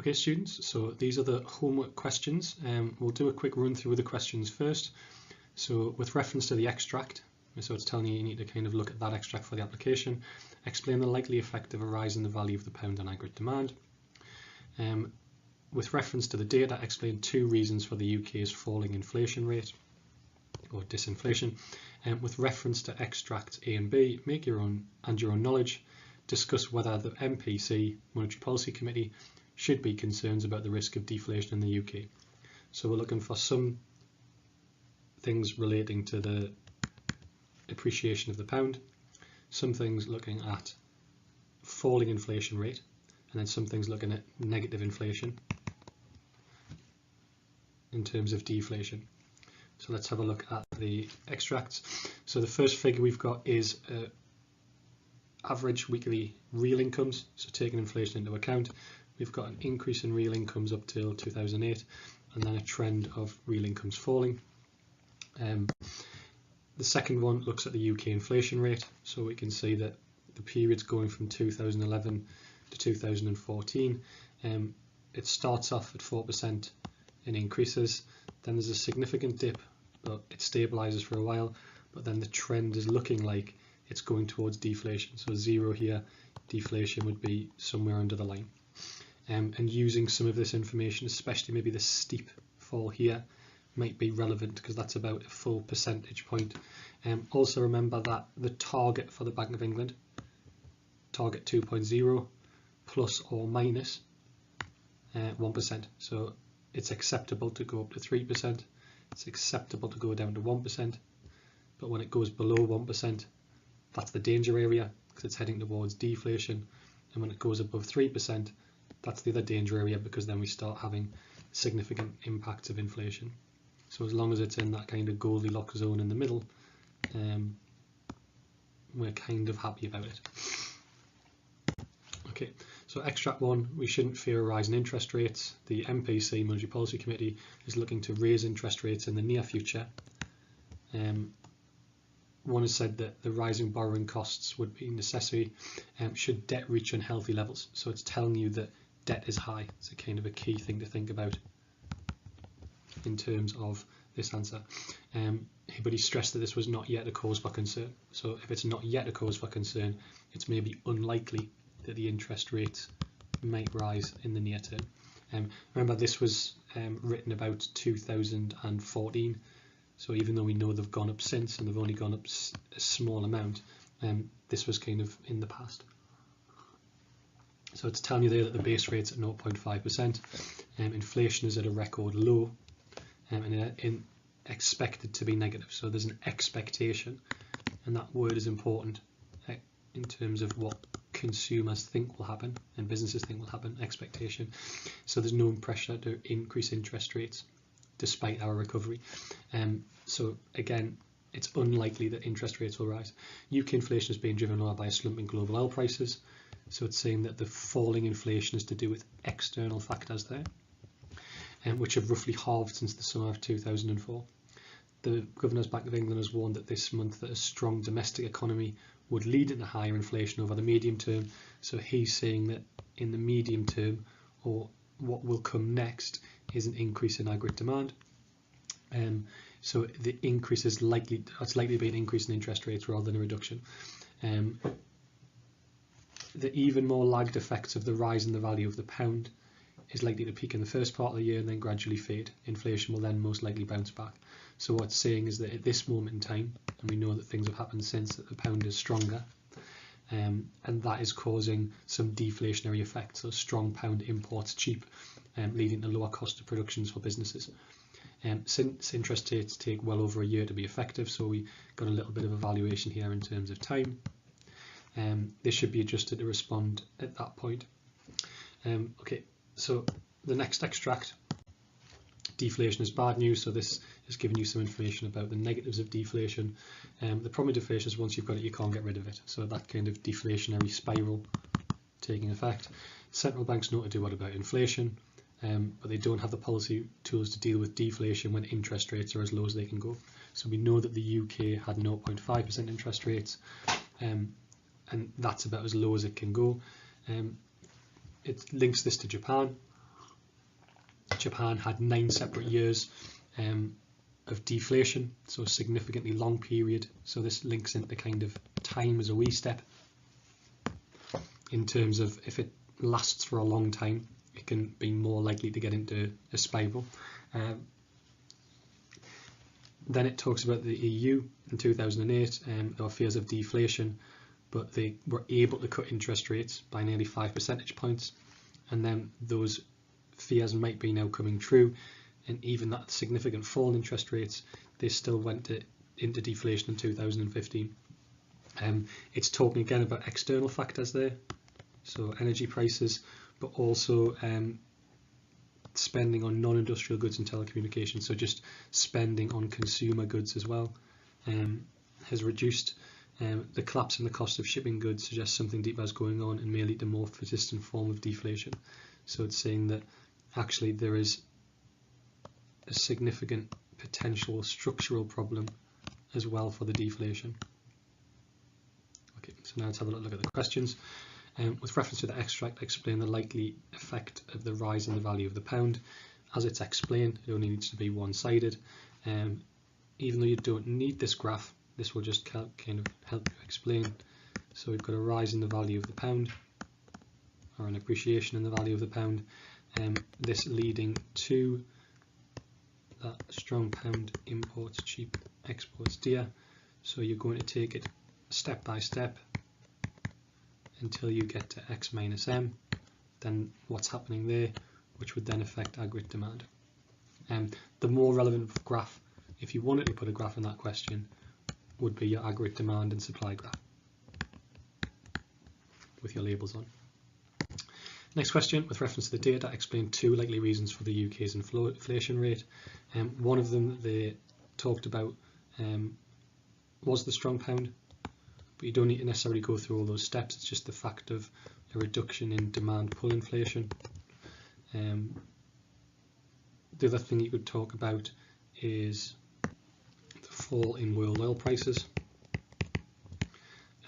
Okay students, so these are the homework questions. We'll do a quick run through the questions first. So with reference to the extract, so it's telling you need to kind of look at that extract for the application. Explain the likely effect of a rise in the value of the pound on aggregate demand. With reference to the data, explain 2 reasons for the UK's falling inflation rate or disinflation. With reference to extracts A and B, make your own knowledge. Discuss whether the MPC, Monetary Policy Committee, should be concerned about the risk of deflation in the UK. So we're looking for some things relating to the appreciation of the pound, some things looking at falling inflation rate, and then some things looking at negative inflation in terms of deflation. So let's have a look at the extracts. So the first figure we've got is average weekly real incomes, so taking inflation into account. We've got an increase in real incomes up till 2008 and then a trend of real incomes falling. The second one looks at the UK inflation rate, so we can see that the period's going from 2011 to 2014. It starts off at 4% and increases, then there's a significant dip, but it stabilizes for a while, but then the trend is looking like it's going towards deflation. So 0 here, deflation would be somewhere under the line. And using some of this information, especially maybe the steep fall here, might be relevant because that's about a full percentage point. Also remember that the target for the Bank of England, target 2.0 plus or minus 1%. So it's acceptable to go up to 3%, it's acceptable to go down to 1%, but when it goes below 1%, that's the danger area because it's heading towards deflation, and when it goes above 3%, that's the other danger area because then we start having significant impacts of inflation. So as long as it's in that kind of Goldilocks zone in the middle, we're kind of happy about it. Okay, so extract 1, we shouldn't fear a rise in interest rates. The MPC, Monetary Policy Committee, is looking to raise interest rates in the near future. One has said that the rising borrowing costs would be necessary should debt reach unhealthy levels. So it's telling you that debt is high. It's a kind of a key thing to think about in terms of this answer. But he stressed that this was not yet a cause for concern. So if it's not yet a cause for concern, it's maybe unlikely that the interest rates might rise in the near term. Remember, this was written about 2014. So even though we know they've gone up since and they've only gone up a small amount, this was kind of in the past. So it's telling you there that the base rate's at 0.5%, inflation is at a record low, and expected to be negative. So there's an expectation, and that word is important in terms of what consumers think will happen and businesses think will happen, expectation. So there's no pressure to increase interest rates despite our recovery. So again, it's unlikely that interest rates will rise. UK inflation is being driven lower by a slump in global oil prices. So it's saying that the falling inflation is to do with external factors there, which have roughly halved since the summer of 2004. The Governor's Bank of England has warned that this month that a strong domestic economy would lead into higher inflation over the medium term. So he's saying that in the medium term, or what will come next, is an increase in aggregate demand. So the increase is likely to be an increase in interest rates rather than a reduction. The even more lagged effects of the rise in the value of the pound is likely to peak in the first part of the year and then gradually fade. Inflation will then most likely bounce back. So what it's saying is that at this moment in time, and we know that things have happened since, that the pound is stronger, and that is causing some deflationary effects. So strong pound imports cheap, leading to lower cost of productions for businesses. Since interest rates take well over a year to be effective, so we got a little bit of a valuation here in terms of time. This should be adjusted to respond at that point. Okay, so the next extract, deflation is bad news. So this is giving you some information about the negatives of deflation. The problem with deflation is once you've got it, you can't get rid of it. So that kind of deflationary spiral taking effect. Central banks know to do what about inflation, but they don't have the policy tools to deal with deflation when interest rates are as low as they can go. So we know that the UK had 0.5% interest rates, and that's about as low as it can go. It links this to Japan. Japan had 9 separate years of deflation, so a significantly long period. So this links into kind of time as a wee step in terms of if it lasts for a long time, it can be more likely to get into a spiral. Then it talks about the EU in 2008. There were fears of deflation, but they were able to cut interest rates by nearly 5 percentage points, and then those fears might be now coming true, and even that significant fall in interest rates, they still went into deflation in 2015. It's talking again about external factors there, so energy prices, but also spending on non-industrial goods and telecommunications, so just spending on consumer goods as well, has reduced. The collapse in the cost of shipping goods suggests something deeper is going on and may lead to more persistent form of deflation. So it's saying that actually there is a significant potential structural problem as well for the deflation. Okay, so now let's have a look at the questions. With reference to the extract, explain the likely effect of the rise in the value of the pound. As it's explained, it only needs to be one-sided. Even though you don't need this graph, this will just kind of help you explain. So we've got a rise in the value of the pound, or an appreciation in the value of the pound, this leading to that strong pound imports cheap, exports dear. So you're going to take it step by step until you get to x minus m, then what's happening there, which would then affect aggregate demand. The more relevant graph, if you wanted to put a graph in that question, would be your aggregate demand and supply graph with your labels on. Next question, with reference to the data, explain 2 likely reasons for the UK's inflation rate. One of them they talked about was the strong pound, but you don't need to necessarily go through all those steps. It's just the fact of a reduction in demand pull inflation. The other thing you could talk about is the fall in world oil prices.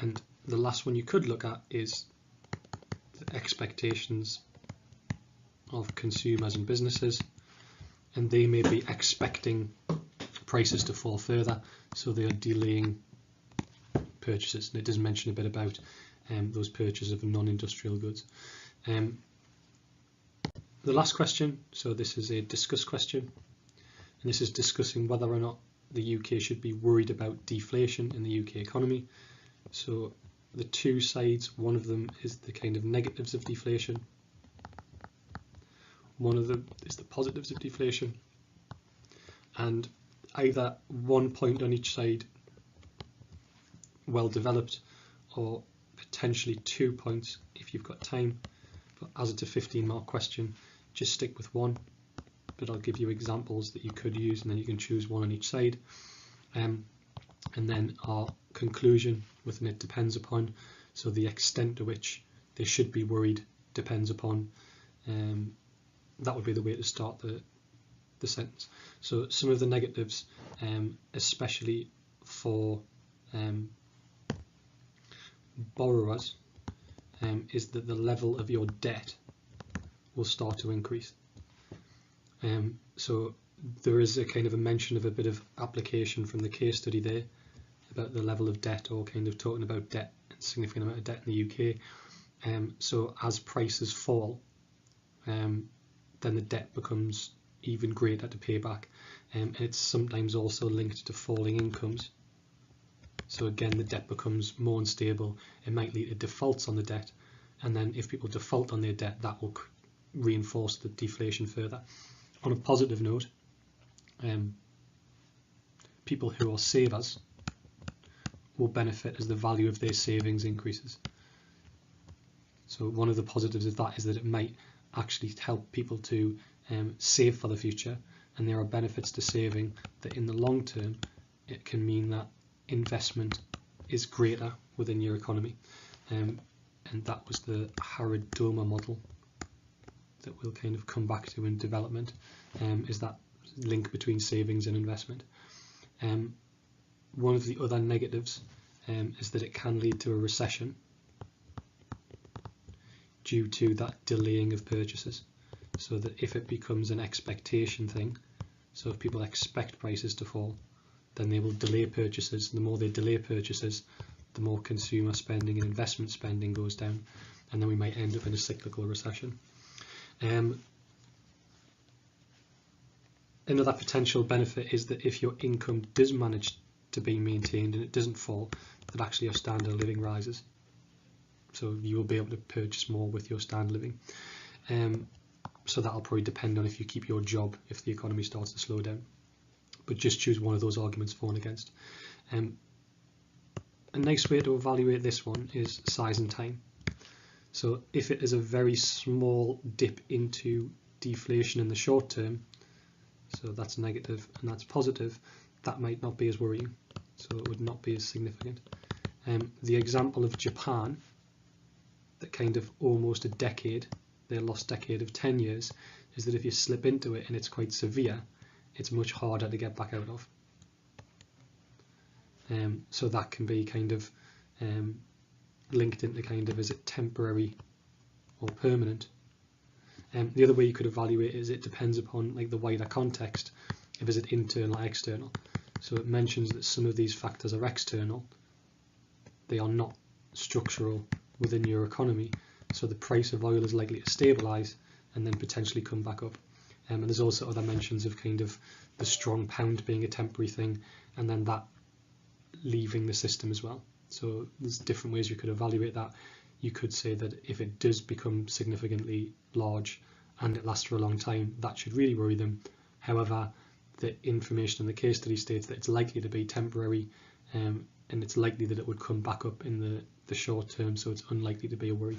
And the last one you could look at is the expectations of consumers and businesses, and they may be expecting prices to fall further, so they are delaying purchases. And it does mention a bit about those purchases of non-industrial goods. The last question, so this is a discuss question, and this is discussing whether or not the UK should be worried about deflation in the UK economy. So the 2 sides, one of them is the kind of negatives of deflation, one of them is the positives of deflation, and either one point on each side well developed, or potentially 2 points if you've got time. But as it's a 15-mark question, just stick with one, but I'll give you examples that you could use, and then you can choose one on each side. And then our conclusion with an it depends upon, so the extent to which they should be worried depends upon. That would be the way to start the sentence. So some of the negatives, especially for borrowers, is that the level of your debt will start to increase. So there is a kind of a mention of a bit of application from the case study there about the level of debt, or kind of talking about debt, a significant amount of debt in the UK. So as prices fall, then the debt becomes even greater to pay back, and it's sometimes also linked to falling incomes. So again, the debt becomes more unstable. It might lead to defaults on the debt, and then if people default on their debt, that will reinforce the deflation further. On a positive note, people who are savers will benefit as the value of their savings increases. So one of the positives of that is that it might actually help people to save for the future, and there are benefits to saving that in the long term it can mean that investment is greater within your economy, and that was the Harrod-Domer model that we'll kind of come back to in development, is that link between savings and investment. One of the other negatives is that it can lead to a recession due to that delaying of purchases. so that if it becomes an expectation thing, so if people expect prices to fall, then they will delay purchases. The more they delay purchases, the more consumer spending and investment spending goes down, and then we might end up in a cyclical recession. Another potential benefit is that if your income does manage to be maintained and it doesn't fall, that actually your standard of living rises. So you will be able to purchase more with your standard of living. So that'll probably depend on if you keep your job if the economy starts to slow down. But just choose one of those arguments for and against. A nice way to evaluate this one is size and time. So if it is a very small dip into deflation in the short term, so that's negative and that's positive, that might not be as worrying. So it would not be as significant. The example of Japan, that kind of almost a decade, their lost decade of 10 years, is that if you slip into it and it's quite severe, it's much harder to get back out of. So that can be kind of linked into kind of, is it temporary or permanent? The other way you could evaluate it is it depends upon like the wider context, if is it internal or external. So it mentions that some of these factors are external, they are not structural within your economy, so the price of oil is likely to stabilise and then potentially come back up. And there's also other mentions of kind of the strong pound being a temporary thing and then that leaving the system as well. So there's different ways you could evaluate that. You could say that if it does become significantly large and it lasts for a long time, that should really worry them. However, the information in the case study states that it's likely to be temporary, and it's likely that it would come back up in the short term, so it's unlikely to be a worry.